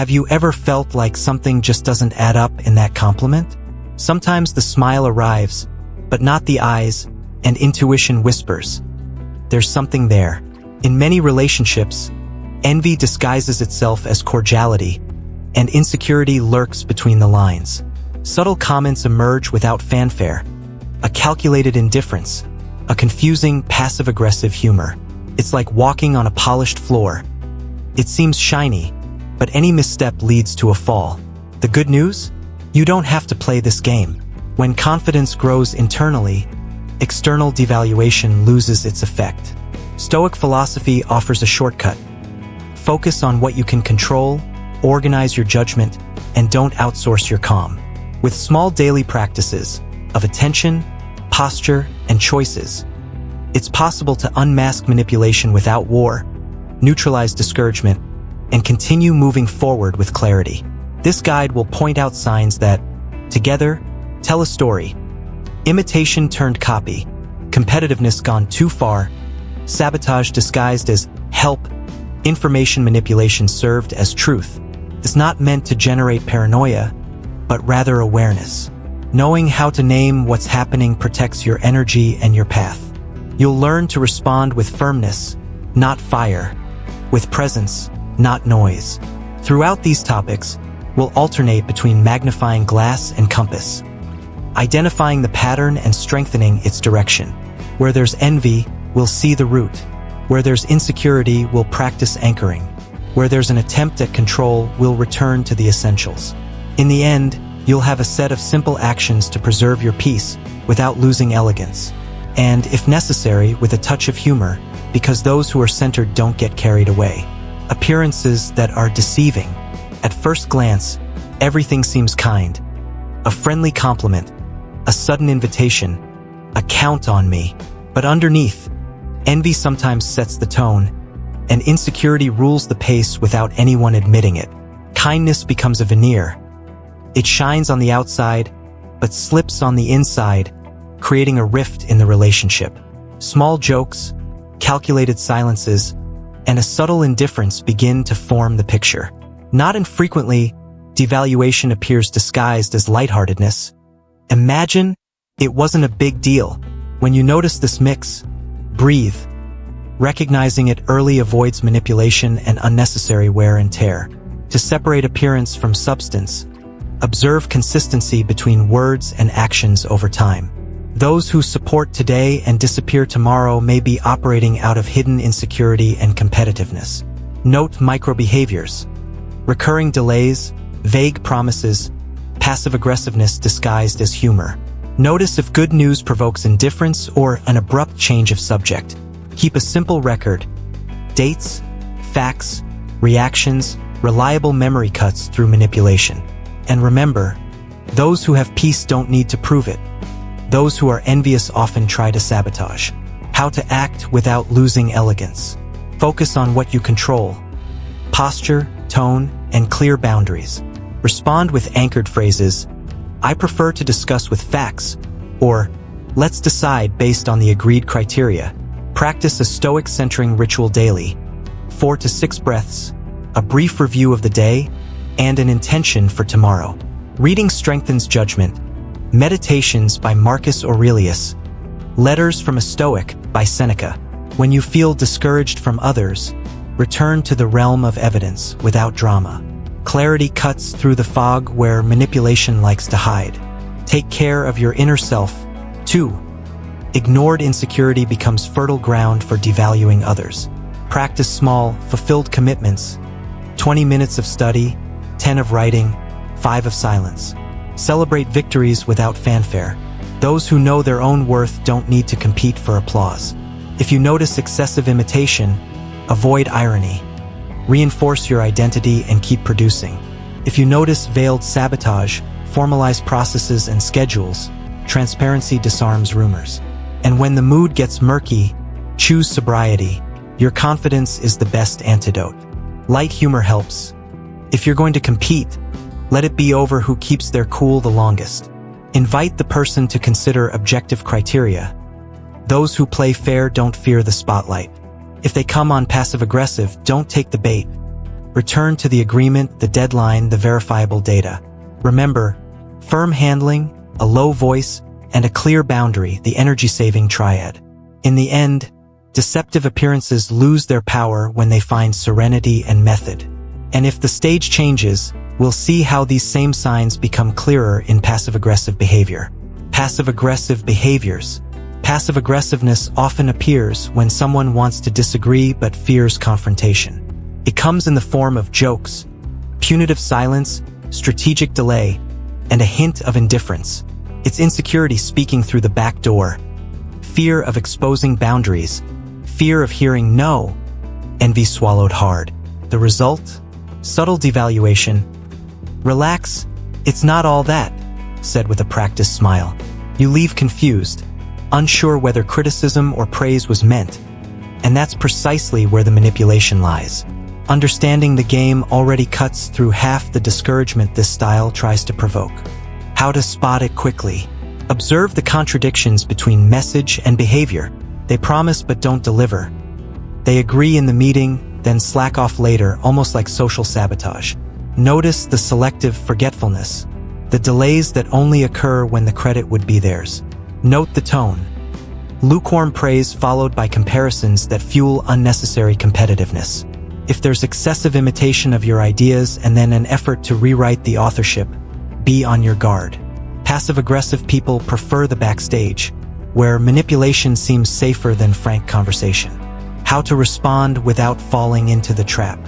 Have you ever felt like something just doesn't add up in that compliment? Sometimes the smile arrives, but not the eyes, and intuition whispers, there's something there. In many relationships, envy disguises itself as cordiality, and insecurity lurks between the lines. Subtle comments emerge without fanfare, a calculated indifference, a confusing passive-aggressive humor. It's like walking on a polished floor. It seems shiny, but any misstep leads to a fall. The good news? You don't have to play this game. When confidence grows internally, external devaluation loses its effect. Stoic philosophy offers a shortcut. Focus on what you can control, organize your judgment, and don't outsource your calm. With small daily practices of attention, posture, and choices, it's possible to unmask manipulation without war, neutralize discouragement, and continue moving forward with clarity. This guide will point out signs that, together, tell a story. Imitation turned copy, competitiveness gone too far, sabotage disguised as help, information manipulation served as truth. It's not meant to generate paranoia, but rather awareness. Knowing how to name what's happening protects your energy and your path. You'll learn to respond with firmness, not fire, with presence, not noise. Throughout these topics, we'll alternate between magnifying glass and compass, identifying the pattern and strengthening its direction. Where there's envy, we'll see the root. Where there's insecurity, we'll practice anchoring. Where there's an attempt at control, we'll return to the essentials. In the end, you'll have a set of simple actions to preserve your peace without losing elegance. And, if necessary, with a touch of humor, because those who are centered don't get carried away. Appearances that are deceiving. At first glance, everything seems kind. A friendly compliment, a sudden invitation, a count on me. But underneath, envy sometimes sets the tone, and insecurity rules the pace without anyone admitting it. Kindness becomes a veneer. It shines on the outside, but slips on the inside, creating a rift in the relationship. Small jokes, calculated silences, and a subtle indifference begin to form the picture. Not infrequently, devaluation appears disguised as lightheartedness. Imagine it wasn't a big deal. When you notice this mix, breathe. Recognizing it early avoids manipulation and unnecessary wear and tear. To separate appearance from substance, observe consistency between words and actions over time. Those who support today and disappear tomorrow may be operating out of hidden insecurity and competitiveness. Note micro-behaviors. Recurring delays, vague promises, passive-aggressiveness disguised as humor. Notice if good news provokes indifference or an abrupt change of subject. Keep a simple record. Dates, facts, reactions, reliable memory cuts through manipulation. And remember, those who have peace don't need to prove it. Those who are envious often try to sabotage. How to act without losing elegance. Focus on what you control. Posture, tone, and clear boundaries. Respond with anchored phrases. I prefer to discuss with facts, or let's decide based on the agreed criteria. Practice a stoic centering ritual daily. 4 to 6 breaths, a brief review of the day, and an intention for tomorrow. Reading strengthens judgment. Meditations by Marcus Aurelius. Letters from a Stoic by Seneca. When you feel discouraged from others, return to the realm of evidence without drama. Clarity cuts through the fog where manipulation likes to hide. Take care of your inner self. 2. Ignored insecurity becomes fertile ground for devaluing others. Practice small, fulfilled commitments. 20 minutes of study, 10 of writing, 5 of silence. Celebrate victories without fanfare. Those who know their own worth don't need to compete for applause. If you notice excessive imitation, avoid irony. Reinforce your identity and keep producing. If you notice veiled sabotage, formalize processes and schedules. Transparency disarms rumors. And when the mood gets murky, choose sobriety. Your confidence is the best antidote. Light humor helps. If you're going to compete, let it be over who keeps their cool the longest. Invite the person to consider objective criteria. Those who play fair don't fear the spotlight. If they come on passive-aggressive, don't take the bait. Return to the agreement, the deadline, the verifiable data. Remember, firm handling, a low voice, and a clear boundary, the energy-saving triad. In the end, deceptive appearances lose their power when they find serenity and method. And if the stage changes, we'll see how these same signs become clearer in passive-aggressive behavior. Passive-aggressive behaviors. Passive aggressiveness often appears when someone wants to disagree but fears confrontation. It comes in the form of jokes, punitive silence, strategic delay, and a hint of indifference. It's insecurity speaking through the back door, fear of exposing boundaries, fear of hearing no, envy swallowed hard. The result? Subtle devaluation. Relax, it's not all that, said with a practiced smile. You leave confused, unsure whether criticism or praise was meant, and that's precisely where the manipulation lies. Understanding the game already cuts through half the discouragement this style tries to provoke. How to spot it quickly. Observe the contradictions between message and behavior. They promise but don't deliver. They agree in the meeting, then slack off later, almost like social sabotage. Notice the selective forgetfulness, the delays that only occur when the credit would be theirs. Note the tone. Lukewarm praise followed by comparisons that fuel unnecessary competitiveness. If there's excessive imitation of your ideas and then an effort to rewrite the authorship, be on your guard. Passive-aggressive people prefer the backstage, where manipulation seems safer than frank conversation. How to respond without falling into the trap.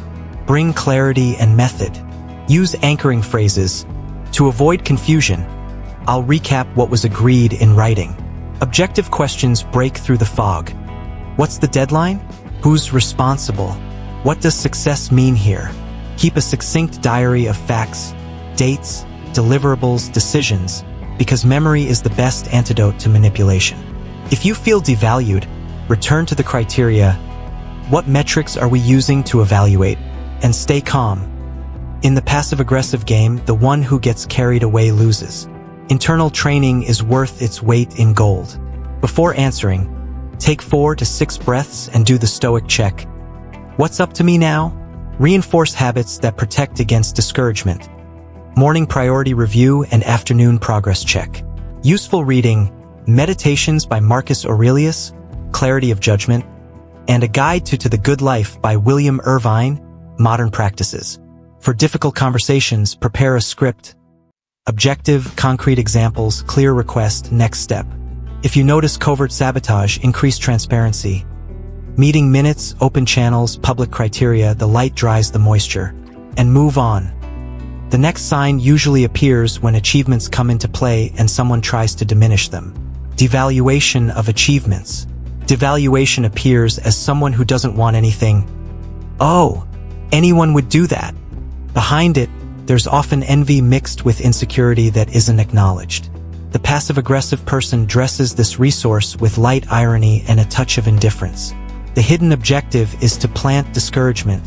Bring clarity and method. Use anchoring phrases. To avoid confusion, I'll recap what was agreed in writing. Objective questions break through the fog. What's the deadline? Who's responsible? What does success mean here? Keep a succinct diary of facts, dates, deliverables, decisions, because memory is the best antidote to manipulation. If you feel devalued, return to the criteria. What metrics are we using to evaluate? And stay calm. In the passive-aggressive game, the one who gets carried away loses. Internal training is worth its weight in gold. Before answering, take 4 to 6 breaths and do the stoic check. What's up to me now? Reinforce habits that protect against discouragement. Morning priority review and afternoon progress check. Useful reading, Meditations by Marcus Aurelius, Clarity of Judgment, and A Guide to the Good Life by William Irvine, Modern Practices. For difficult conversations, prepare a script. Objective, concrete examples, clear request, next step. If you notice covert sabotage, increase transparency. Meeting minutes, open channels, public criteria, the light dries the moisture. And move on. The next sign usually appears when achievements come into play and someone tries to diminish them. Devaluation of achievements. Devaluation appears as someone who doesn't want anything. Oh, anyone would do that. Behind it, there's often envy mixed with insecurity that isn't acknowledged. The passive-aggressive person dresses this resource with light irony and a touch of indifference. The hidden objective is to plant discouragement,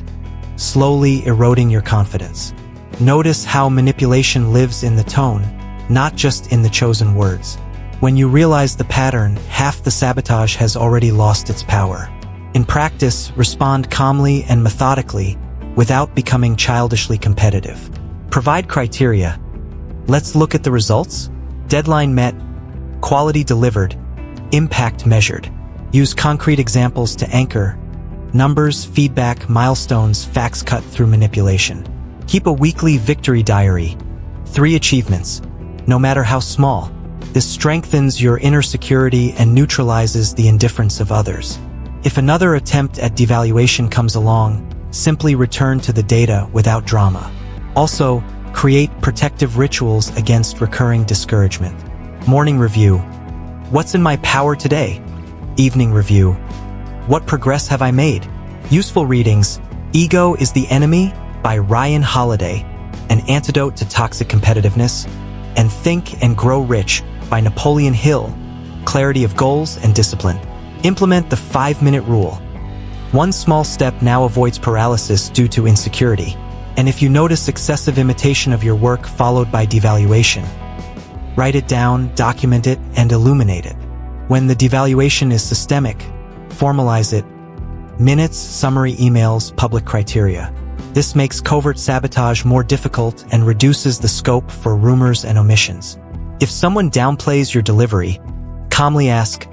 slowly eroding your confidence. Notice how manipulation lives in the tone, not just in the chosen words. When you realize the pattern, half the sabotage has already lost its power. In practice, respond calmly and methodically, without becoming childishly competitive. Provide criteria. Let's look at the results. Deadline met, quality delivered, impact measured. Use concrete examples to anchor. Numbers, feedback, milestones, facts cut through manipulation. Keep a weekly victory diary. 3 achievements, no matter how small. This strengthens your inner security and neutralizes the indifference of others. If another attempt at devaluation comes along, simply return to the data without drama. Also, create protective rituals against recurring discouragement. Morning review. What's in my power today? Evening review. What progress have I made? Useful readings. Ego is the Enemy by Ryan Holiday, An Antidote to Toxic Competitiveness, and Think and Grow Rich by Napoleon Hill, Clarity of Goals and Discipline. Implement the 5-minute rule. One small step now avoids paralysis due to insecurity. And if you notice excessive imitation of your work followed by devaluation, write it down, document it, and illuminate it. When the devaluation is systemic, formalize it. Minutes, summary emails, public criteria. This makes covert sabotage more difficult and reduces the scope for rumors and omissions. If someone downplays your delivery, calmly ask,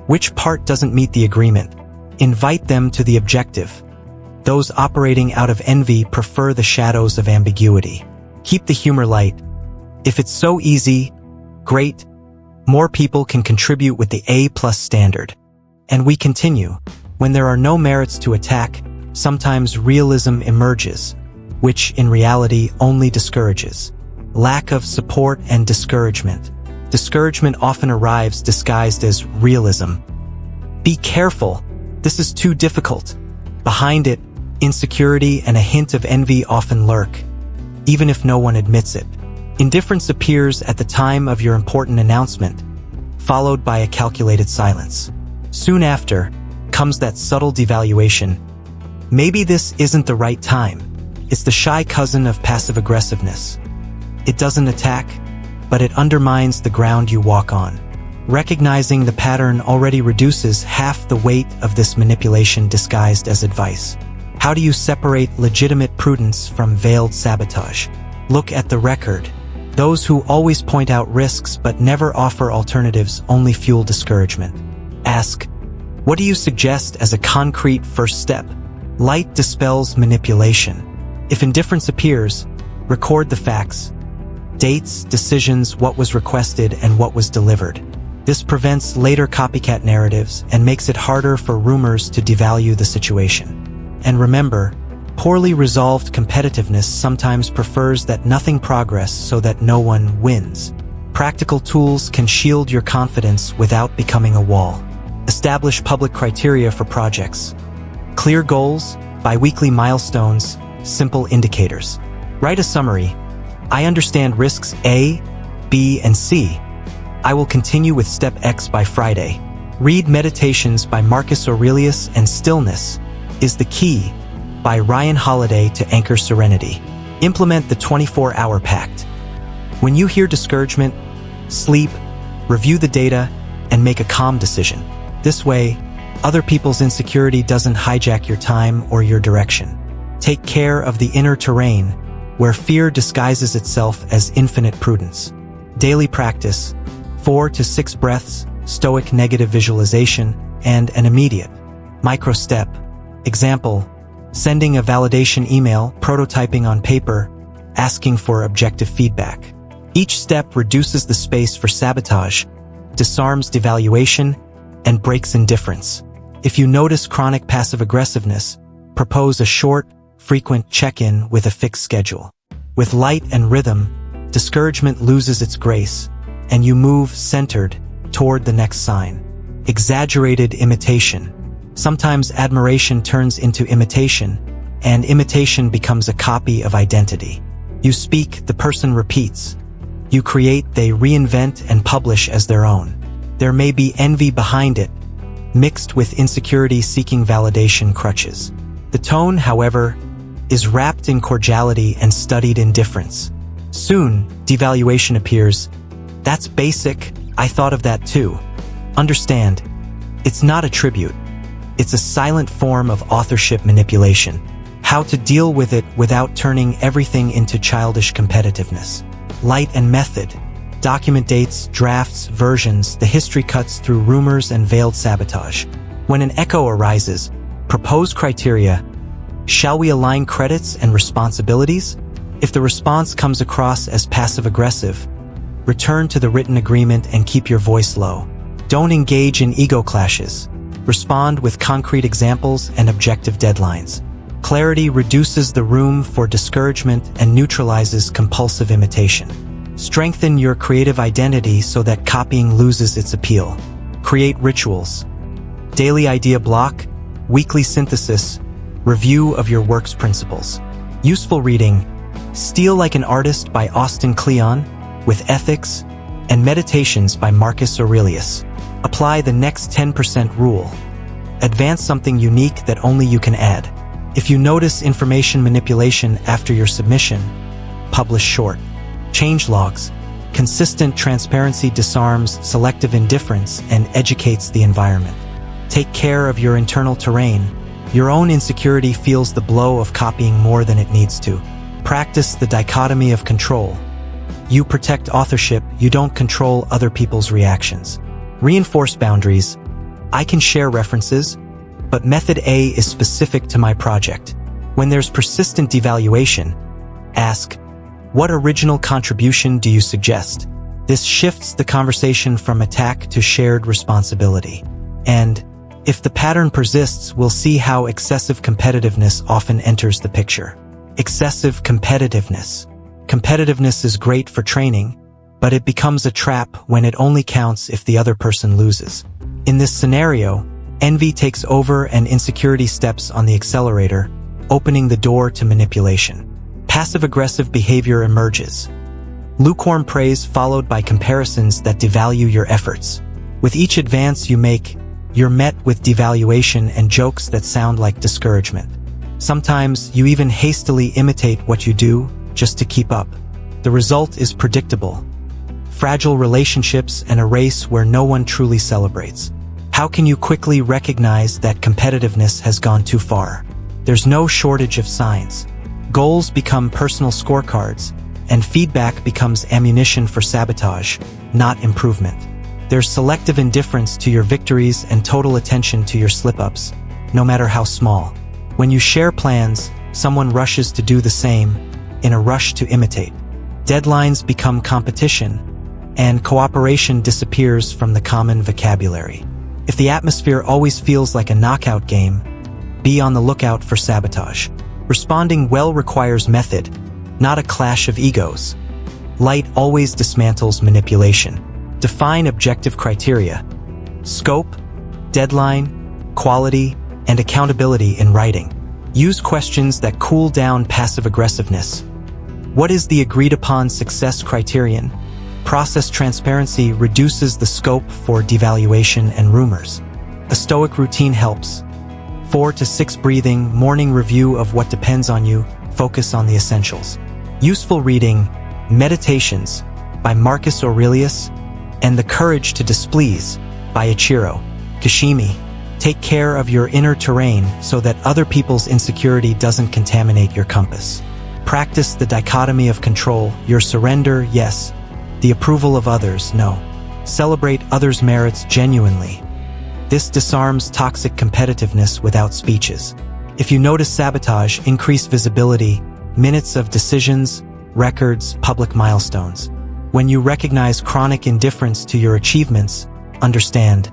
which part doesn't meet the agreement? Invite them to the objective. Those operating out of envy prefer the shadows of ambiguity. Keep the humor light. If it's so easy, great. More people can contribute with the A+ standard. And we continue. When there are no merits to attack, sometimes realism emerges, which in reality only discourages. Lack of support and discouragement. Discouragement often arrives disguised as realism. Be careful. This is too difficult. Behind it, insecurity and a hint of envy often lurk, even if no one admits it. Indifference appears at the time of your important announcement, followed by a calculated silence. Soon after, comes that subtle devaluation. Maybe this isn't the right time. It's the shy cousin of passive aggressiveness. It doesn't attack, but it undermines the ground you walk on. Recognizing the pattern already reduces half the weight of this manipulation disguised as advice. How do you separate legitimate prudence from veiled sabotage? Look at the record. Those who always point out risks but never offer alternatives only fuel discouragement. Ask, what do you suggest as a concrete first step? Light dispels manipulation. If indifference appears, record the facts. Dates, decisions, what was requested and what was delivered. This prevents later copycat narratives and makes it harder for rumors to devalue the situation. And remember, poorly resolved competitiveness sometimes prefers that nothing progress so that no one wins. Practical tools can shield your confidence without becoming a wall. Establish public criteria for projects. Clear goals, bi-weekly milestones, simple indicators. Write a summary. I understand risks A, B, and C. I will continue with step X by Friday. Read Meditations by Marcus Aurelius and Stillness is the Key by Ryan Holiday to anchor serenity. Implement the 24-hour pact. When you hear discouragement, sleep, review the data, and make a calm decision. This way, other people's insecurity doesn't hijack your time or your direction. Take care of the inner terrain, where fear disguises itself as infinite prudence. Daily practice, 4 to 6 breaths, stoic negative visualization, and an immediate micro-step. Example, sending a validation email, prototyping on paper, asking for objective feedback. Each step reduces the space for sabotage, disarms devaluation, and breaks indifference. If you notice chronic passive aggressiveness, propose a short, frequent check-in with a fixed schedule. With light and rhythm, discouragement loses its grace, and you move centered toward the next sign. Exaggerated imitation. Sometimes admiration turns into imitation, and imitation becomes a copy of identity. You speak, the person repeats. You create, they reinvent and publish as their own. There may be envy behind it, mixed with insecurity seeking validation crutches. The tone, however, is wrapped in cordiality and studied indifference. Soon, devaluation appears. That's basic, I thought of that too. Understand, it's not a tribute. It's a silent form of authorship manipulation. How to deal with it without turning everything into childish competitiveness. Light and method. Document dates, drafts, versions, the history cuts through rumors and veiled sabotage. When an echo arises, propose criteria. Shall we align credits and responsibilities? If the response comes across as passive-aggressive, return to the written agreement and keep your voice low. Don't engage in ego clashes. Respond with concrete examples and objective deadlines. Clarity reduces the room for discouragement and neutralizes compulsive imitation. Strengthen your creative identity so that copying loses its appeal. Create rituals. Daily idea block, weekly synthesis, review of your work's principles. Useful reading, Steal Like an Artist by Austin Kleon, with Ethics, and Meditations by Marcus Aurelius. Apply the next 10% rule. Advance something unique that only you can add. If you notice information manipulation after your submission, publish short. Change logs. Consistent transparency disarms selective indifference and educates the environment. Take care of your internal terrain. Your own insecurity feels the blow of copying more than it needs to. Practice the dichotomy of control. You protect authorship, you don't control other people's reactions. Reinforce boundaries. I can share references, but method A is specific to my project. When there's persistent devaluation, ask, what original contribution do you suggest? This shifts the conversation from attack to shared responsibility. And if the pattern persists, we'll see how excessive competitiveness often enters the picture. Excessive competitiveness. Competitiveness is great for training, but it becomes a trap when it only counts if the other person loses. In this scenario, envy takes over and insecurity steps on the accelerator, opening the door to manipulation. Passive-aggressive behavior emerges. Lukewarm praise followed by comparisons that devalue your efforts. With each advance you make, you're met with devaluation and jokes that sound like discouragement. Sometimes you even hastily imitate what you do just to keep up. The result is predictable. Fragile relationships and a race where no one truly celebrates. How can you quickly recognize that competitiveness has gone too far? There's no shortage of signs. Goals become personal scorecards, and feedback becomes ammunition for sabotage, not improvement. There's selective indifference to your victories and total attention to your slip-ups, no matter how small. When you share plans, someone rushes to do the same, in a rush to imitate. Deadlines become competition, and cooperation disappears from the common vocabulary. If the atmosphere always feels like a knockout game, be on the lookout for sabotage. Responding well requires method, not a clash of egos. Light always dismantles manipulation. Define objective criteria. Scope, deadline, quality, and accountability in writing. Use questions that cool down passive-aggressiveness. What is the agreed-upon success criterion? Process transparency reduces the scope for devaluation and rumors. A stoic routine helps. 4 to 6 breathing, morning review of what depends on you, focus on the essentials. Useful reading, Meditations by Marcus Aurelius, and The Courage to Displease by Ichiro Kashimi. Take care of your inner terrain so that other people's insecurity doesn't contaminate your compass. Practice the dichotomy of control, your surrender, yes, the approval of others, no. Celebrate others' merits genuinely. This disarms toxic competitiveness without speeches. If you notice sabotage, increase visibility, minutes of decisions, records, public milestones. When you recognize chronic indifference to your achievements, understand,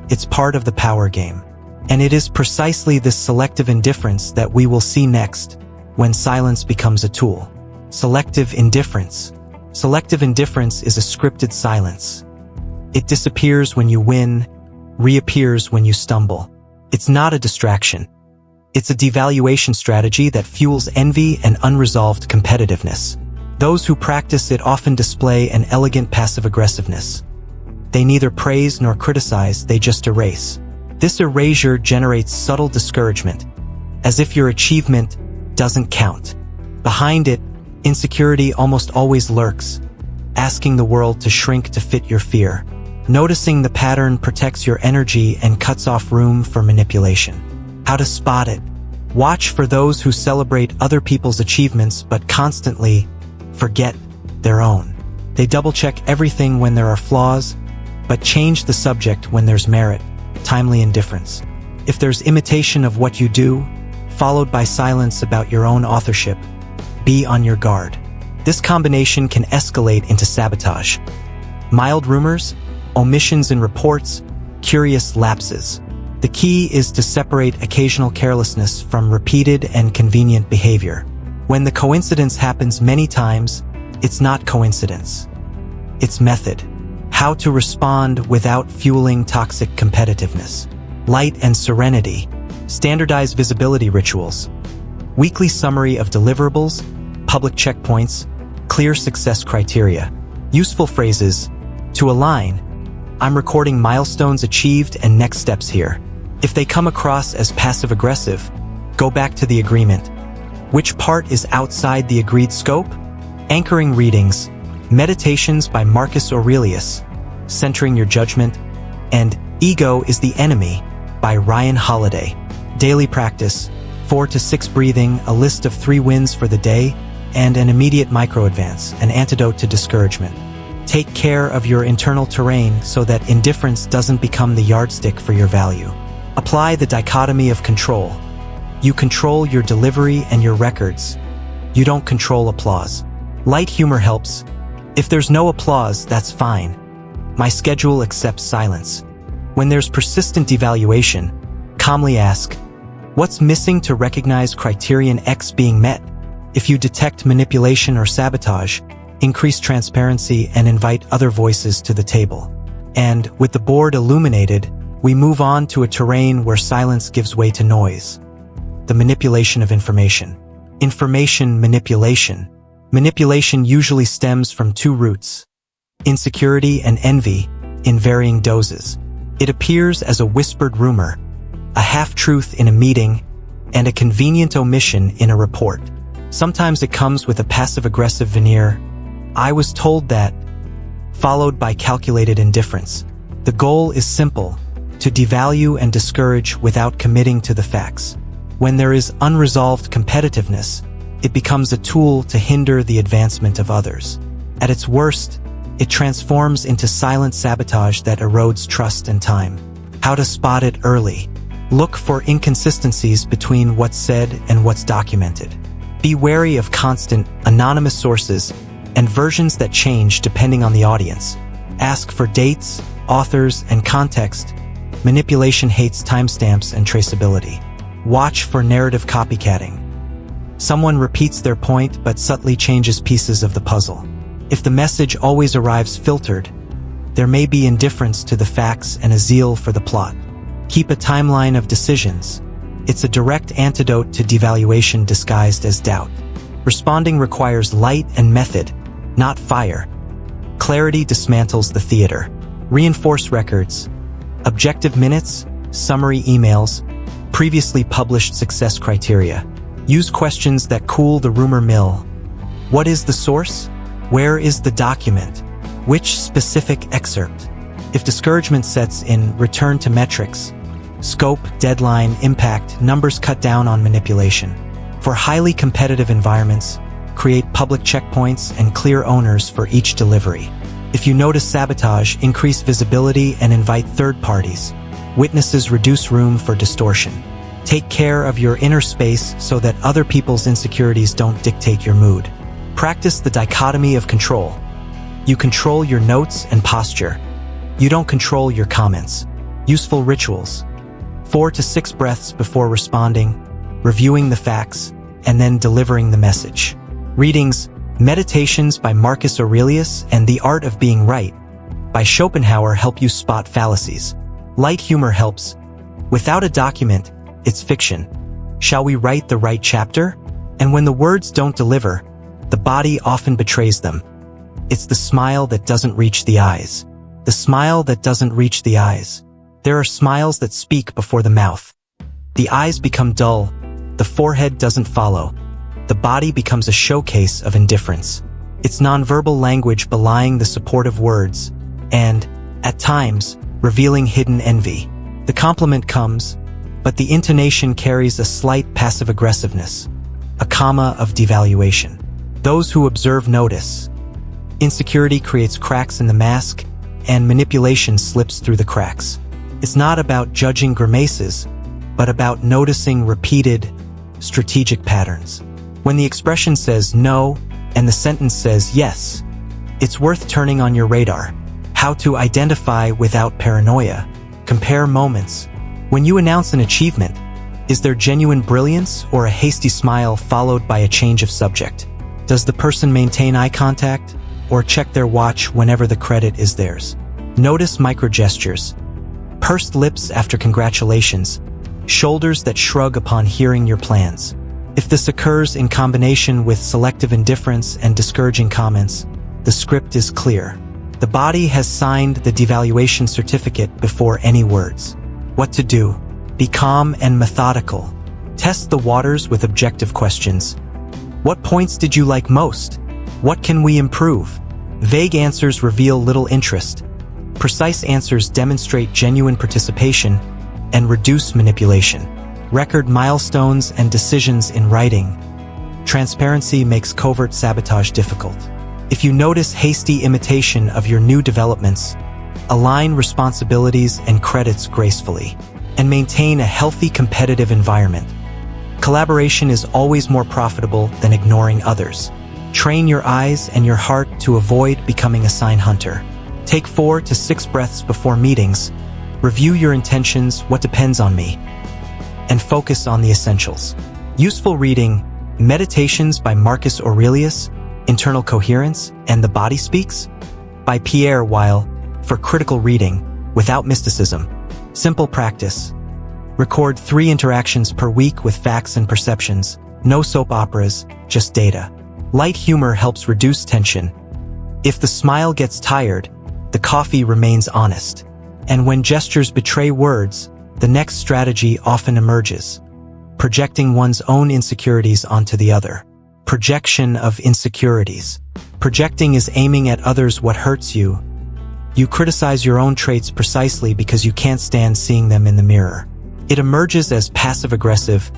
it's part of the power game. And it is precisely this selective indifference that we will see next, when silence becomes a tool. Selective indifference. Selective indifference is a scripted silence. It disappears when you win, reappears when you stumble. It's not a distraction. It's a devaluation strategy that fuels envy and unresolved competitiveness. Those who practice it often display an elegant passive-aggressiveness. They neither praise nor criticize, they just erase. This erasure generates subtle discouragement, as if your achievement doesn't count. Behind it, insecurity almost always lurks, asking the world to shrink to fit your fear. Noticing the pattern protects your energy and cuts off room for manipulation. How to spot it? Watch for those who celebrate other people's achievements but constantly forget their own. They double-check everything when there are flaws, but change the subject when there's merit, timely indifference. If there's imitation of what you do, followed by silence about your own authorship, be on your guard. This combination can escalate into sabotage. Mild rumors, omissions in reports, curious lapses. The key is to separate occasional carelessness from repeated and convenient behavior. When the coincidence happens many times, it's not coincidence. It's method. How to respond without fueling toxic competitiveness. Light and serenity. Standardized visibility rituals. Weekly summary of deliverables, public checkpoints, clear success criteria. Useful phrases. To align, I'm recording milestones achieved and next steps here. If they come across as passive-aggressive, go back to the agreement. Which part is outside the agreed scope? Anchoring readings, Meditations by Marcus Aurelius, Centering Your Judgment, and Ego is the Enemy by Ryan Holiday. Daily practice, 4 to 6 breathing, a list of 3 wins for the day, and an immediate micro-advance, an antidote to discouragement. Take care of your internal terrain so that indifference doesn't become the yardstick for your value. Apply the dichotomy of control. You control your delivery and your records. You don't control applause. Light humor helps. If there's no applause, that's fine. My schedule accepts silence. When there's persistent devaluation, calmly ask, what's missing to recognize criterion X being met? If you detect manipulation or sabotage, increase transparency and invite other voices to the table. And, with the board illuminated, we move on to a terrain where silence gives way to noise. The manipulation of information. Information manipulation. Manipulation usually stems from 2 roots: insecurity and envy, in varying doses. It appears as a whispered rumor, a half-truth in a meeting, and a convenient omission in a report. Sometimes it comes with a passive-aggressive veneer, "I was told that," followed by calculated indifference. The goal is simple: to devalue and discourage without committing to the facts. When there is unresolved competitiveness, it becomes a tool to hinder the advancement of others. At its worst, it transforms into silent sabotage that erodes trust and time. How to spot it early. Look for inconsistencies between what's said and what's documented. Be wary of constant, anonymous sources and versions that change depending on the audience. Ask for dates, authors, and context. Manipulation hates timestamps and traceability. Watch for narrative copycatting. Someone repeats their point but subtly changes pieces of the puzzle. If the message always arrives filtered, there may be indifference to the facts and a zeal for the plot. Keep a timeline of decisions. It's a direct antidote to devaluation disguised as doubt. Responding requires light and method, not fire. Clarity dismantles the theater. Reinforce records. Objective minutes, summary emails, previously published success criteria. Use questions that cool the rumor mill. What is the source? Where is the document? Which specific excerpt? If discouragement sets in, return to metrics. Scope, deadline, impact, numbers cut down on manipulation. For highly competitive environments, create public checkpoints and clear owners for each delivery. If you notice sabotage, increase visibility and invite third parties. Witnesses reduce room for distortion. Take care of your inner space so that other people's insecurities don't dictate your mood. Practice the dichotomy of control. You control your notes and posture. You don't control your comments. Useful rituals. 4 to 6 breaths before responding, reviewing the facts, and then delivering the message. Readings: Meditations by Marcus Aurelius and The Art of Being Right by Schopenhauer help you spot fallacies. Light humor helps. Without a document, it's fiction. Shall we write the right chapter? And when the words don't deliver, the body often betrays them. It's the smile that doesn't reach the eyes. The smile that doesn't reach the eyes. There are smiles that speak before the mouth. The eyes become dull. The forehead doesn't follow. The body becomes a showcase of indifference. It's nonverbal language belying the supportive words, and, at times, revealing hidden envy. The compliment comes, but the intonation carries a slight passive-aggressiveness, a comma of devaluation. Those who observe notice. Insecurity creates cracks in the mask, and manipulation slips through the cracks. It's not about judging grimaces, but about noticing repeated, strategic patterns. When the expression says no, and the sentence says yes, it's worth turning on your radar. How to identify without paranoia. Compare moments. When you announce an achievement, is there genuine brilliance or a hasty smile followed by a change of subject? Does the person maintain eye contact or check their watch whenever the credit is theirs? Notice microgestures. Pursed lips after congratulations, shoulders that shrug upon hearing your plans. If this occurs in combination with selective indifference and discouraging comments, the script is clear. The body has signed the devaluation certificate before any words. What to do? Be calm and methodical. Test the waters with objective questions. What points did you like most? What can we improve? Vague answers reveal little interest. Precise answers demonstrate genuine participation and reduce manipulation. Record milestones and decisions in writing. Transparency makes covert sabotage difficult. If you notice hasty imitation of your new developments, align responsibilities and credits gracefully, and maintain a healthy competitive environment. Collaboration is always more profitable than ignoring others. Train your eyes and your heart to avoid becoming a sign hunter. Take 4 to 6 breaths before meetings. Review your intentions, what depends on me, and focus on the essentials. Useful reading: Meditations by Marcus Aurelius, Internal Coherence, and The Body Speaks by Pierre Weil, for critical reading, without mysticism. Simple practice. Record 3 interactions per week with facts and perceptions. No soap operas, just data. Light humor helps reduce tension. If the smile gets tired, the coffee remains honest. And when gestures betray words, the next strategy often emerges. Projecting one's own insecurities onto the other. Projection of insecurities. Projecting is aiming at others what hurts you. You criticize your own traits precisely because you can't stand seeing them in the mirror. It emerges as passive-aggressive.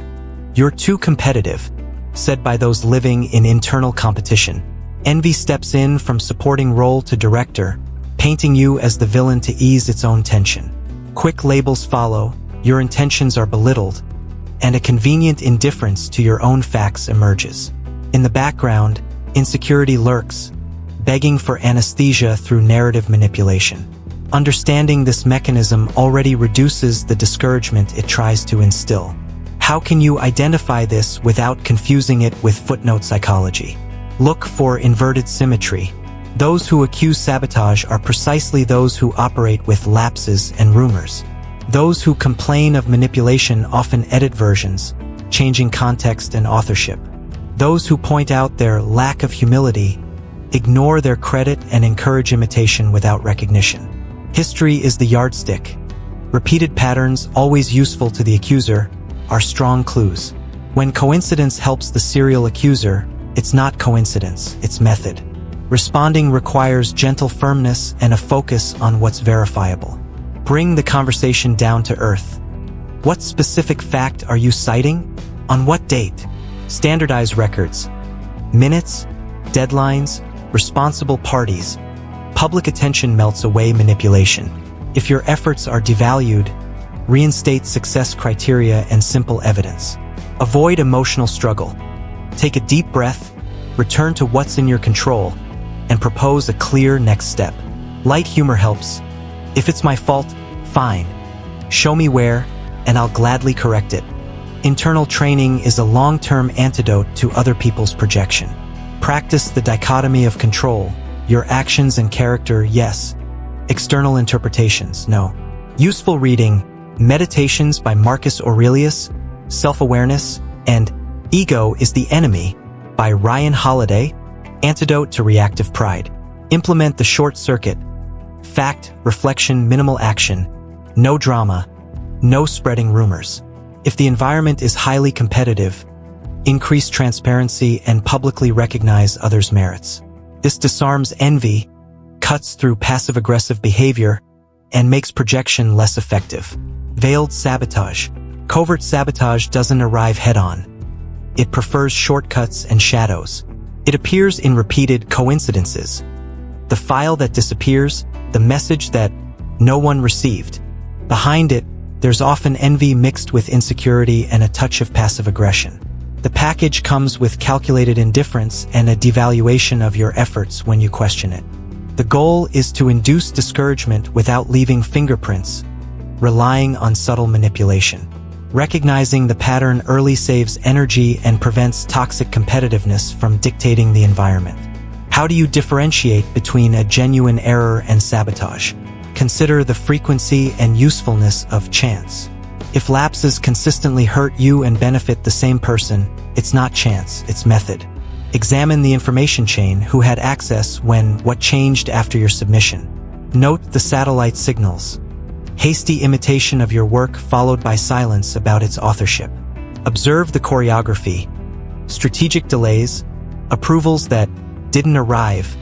You're too competitive, said by those living in internal competition. Envy steps in from supporting role to director, painting you as the villain to ease its own tension. Quick labels follow, your intentions are belittled, and a convenient indifference to your own facts emerges. In the background, insecurity lurks, begging for anesthesia through narrative manipulation. Understanding this mechanism already reduces the discouragement it tries to instill. How can you identify this without confusing it with footnote psychology? Look for inverted symmetry. Those who accuse sabotage are precisely those who operate with lapses and rumors. Those who complain of manipulation often edit versions, changing context and authorship. Those who point out their lack of humility ignore their credit and encourage imitation without recognition. History is the yardstick. Repeated patterns, always useful to the accuser, are strong clues. When coincidence helps the serial accuser, it's not coincidence, it's method. Responding requires gentle firmness and a focus on what's verifiable. Bring the conversation down to earth. What specific fact are you citing? On what date? Standardize records. Minutes, deadlines, responsible parties. Public attention melts away manipulation. If your efforts are devalued, reinstate success criteria and simple evidence. Avoid emotional struggle. Take a deep breath, return to what's in your control, and propose a clear next step. Light humor helps. If it's my fault, fine. Show me where, and I'll gladly correct it. Internal training is a long-term antidote to other people's projection. Practice the dichotomy of control. Your actions and character, yes. External interpretations, no. Useful reading: Meditations by Marcus Aurelius, Self-Awareness, and Ego is the Enemy by Ryan Holiday, Antidote to Reactive Pride. Implement the short circuit. Fact, reflection, minimal action. No drama. No spreading rumors. If the environment is highly competitive, increase transparency and publicly recognize others' merits. This disarms envy, cuts through passive-aggressive behavior, and makes projection less effective. Veiled sabotage. Covert sabotage doesn't arrive head-on. It prefers shortcuts and shadows. It appears in repeated coincidences. The file that disappears, the message that no one received. Behind it, there's often envy mixed with insecurity and a touch of passive aggression. The package comes with calculated indifference and a devaluation of your efforts when you question it. The goal is to induce discouragement without leaving fingerprints, relying on subtle manipulation. Recognizing the pattern early saves energy and prevents toxic competitiveness from dictating the environment. How do you differentiate between a genuine error and sabotage? Consider the frequency and usefulness of chance. If lapses consistently hurt you and benefit the same person, it's not chance, it's method. Examine the information chain: who had access when, what changed after your submission. Note the satellite signals. Hasty imitation of your work followed by silence about its authorship. Observe the choreography. Strategic delays, approvals that didn't arrive,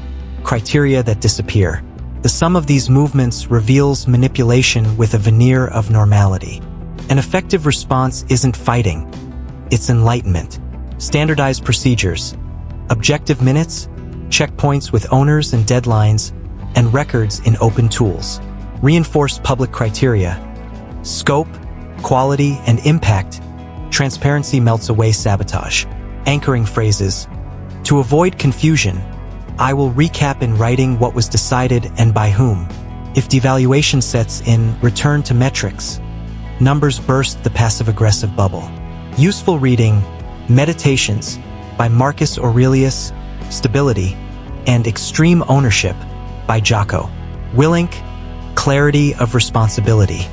criteria that disappear. The sum of these movements reveals manipulation with a veneer of normality. An effective response isn't fighting, it's enlightenment. Standardized procedures, objective minutes, checkpoints with owners and deadlines, and records in open tools. Reinforce public criteria. Scope, quality, and impact. Transparency melts away sabotage. Anchoring phrases. To avoid confusion, I will recap in writing what was decided and by whom. If devaluation sets in, return to metrics. Numbers burst the passive-aggressive bubble. Useful reading, Meditations by Marcus Aurelius, Stability, and Extreme Ownership by Jocko Willink, Clarity of Responsibility.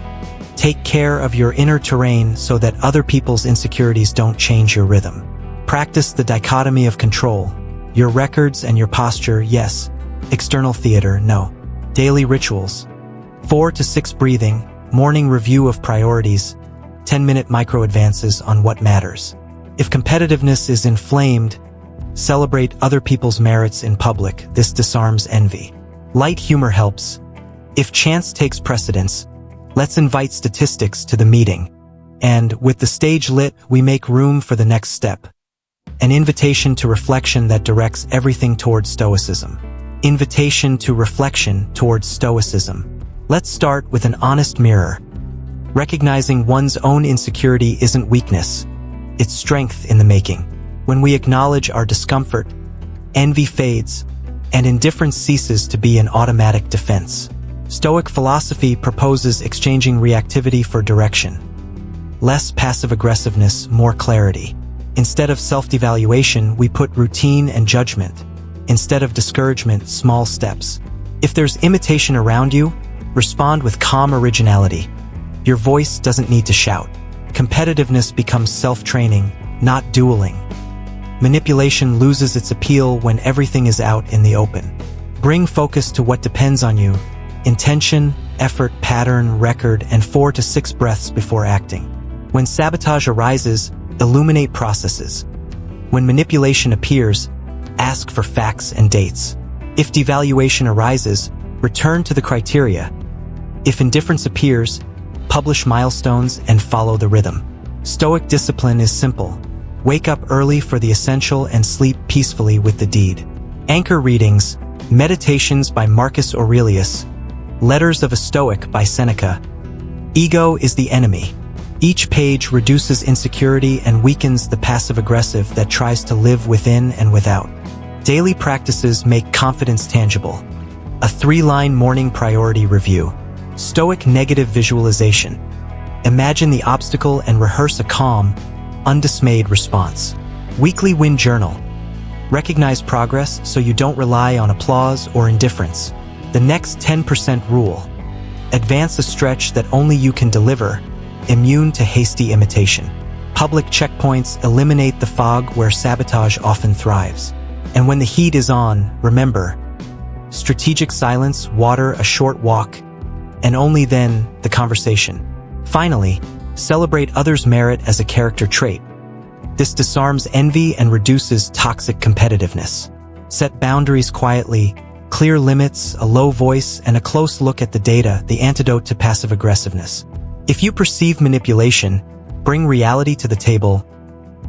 Take care of your inner terrain so that other people's insecurities don't change your rhythm. Practice the dichotomy of control. Your records and your posture, yes. External theater, no. Daily rituals. 4 to 6 breathing, morning review of priorities, 10-minute micro-advances on what matters. If competitiveness is inflamed, celebrate other people's merits in public. This disarms envy. Light humor helps. If chance takes precedence, let's invite statistics to the meeting. And with the stage lit, we make room for the next step. An invitation to reflection that directs everything towards Stoicism. Invitation to reflection towards Stoicism. Let's start with an honest mirror. Recognizing one's own insecurity isn't weakness. It's strength in the making. When we acknowledge our discomfort, envy fades, and indifference ceases to be an automatic defense. Stoic philosophy proposes exchanging reactivity for direction. Less passive-aggressiveness, more clarity. Instead of self-devaluation, we put routine and judgment. Instead of discouragement, small steps. If there's imitation around you, respond with calm originality. Your voice doesn't need to shout. Competitiveness becomes self-training, not dueling. Manipulation loses its appeal when everything is out in the open. Bring focus to what depends on you. Intention, effort, pattern, record, and 4 to 6 breaths before acting. When sabotage arises, illuminate processes. When manipulation appears, ask for facts and dates. If devaluation arises, return to the criteria. If indifference appears, publish milestones and follow the rhythm. Stoic discipline is simple. Wake up early for the essential and sleep peacefully with the deed. Anchor readings, Meditations by Marcus Aurelius, Letters of a Stoic by Seneca. Ego is the enemy. Each page reduces insecurity and weakens the passive-aggressive that tries to live within and without. Daily practices make confidence tangible. A 3-line morning priority review. Stoic negative visualization. Imagine the obstacle and rehearse a calm, undismayed response. Weekly win journal. Recognize progress so you don't rely on applause or indifference. The next 10% rule. Advance a stretch that only you can deliver, immune to hasty imitation. Public checkpoints eliminate the fog where sabotage often thrives. And when the heat is on, remember, strategic silence, water, a short walk, and only then the conversation. Finally, celebrate others' merit as a character trait. This disarms envy and reduces toxic competitiveness. Set boundaries quietly, clear limits, a low voice, and a close look at the data, the antidote to passive-aggressiveness. If you perceive manipulation, bring reality to the table.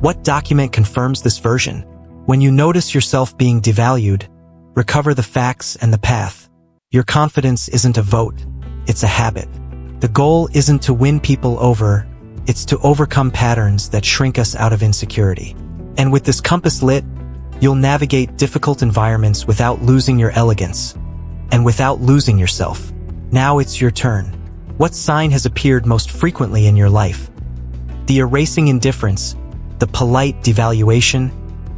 What document confirms this version? When you notice yourself being devalued, recover the facts and the path. Your confidence isn't a vote, it's a habit. The goal isn't to win people over, it's to overcome patterns that shrink us out of insecurity. And with this compass lit, you'll navigate difficult environments without losing your elegance, and without losing yourself. Now it's your turn. What sign has appeared most frequently in your life? The erasing indifference, the polite devaluation,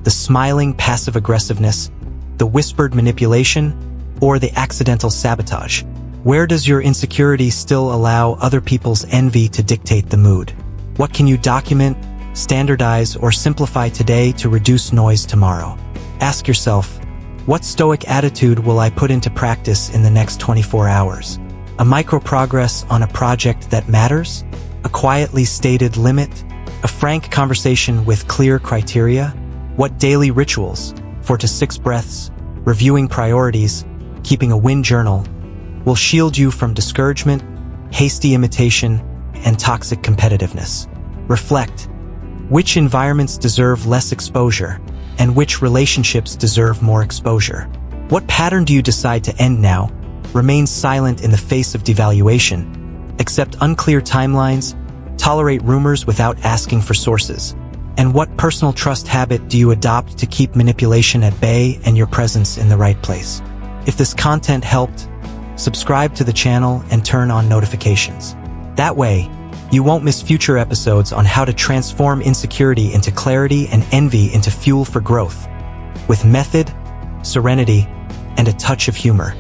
the smiling passive-aggressiveness, the whispered manipulation, or the accidental sabotage? Where does your insecurity still allow other people's envy to dictate the mood? What can you document, standardize, or simplify today to reduce noise tomorrow? Ask yourself, what stoic attitude will I put into practice in the next 24 hours? A micro-progress on a project that matters? A quietly stated limit? A frank conversation with clear criteria? What daily rituals, 4 to 6 breaths, reviewing priorities, keeping a win journal, will shield you from discouragement, hasty imitation, and toxic competitiveness. Reflect. Which environments deserve less exposure, and which relationships deserve more exposure? What pattern do you decide to end now? Remain silent in the face of devaluation. Accept unclear timelines. Tolerate rumors without asking for sources. And what personal trust habit do you adopt to keep manipulation at bay and your presence in the right place? If this content helped, subscribe to the channel and turn on notifications. That way, you won't miss future episodes on how to transform insecurity into clarity and envy into fuel for growth, with method, serenity, and a touch of humor.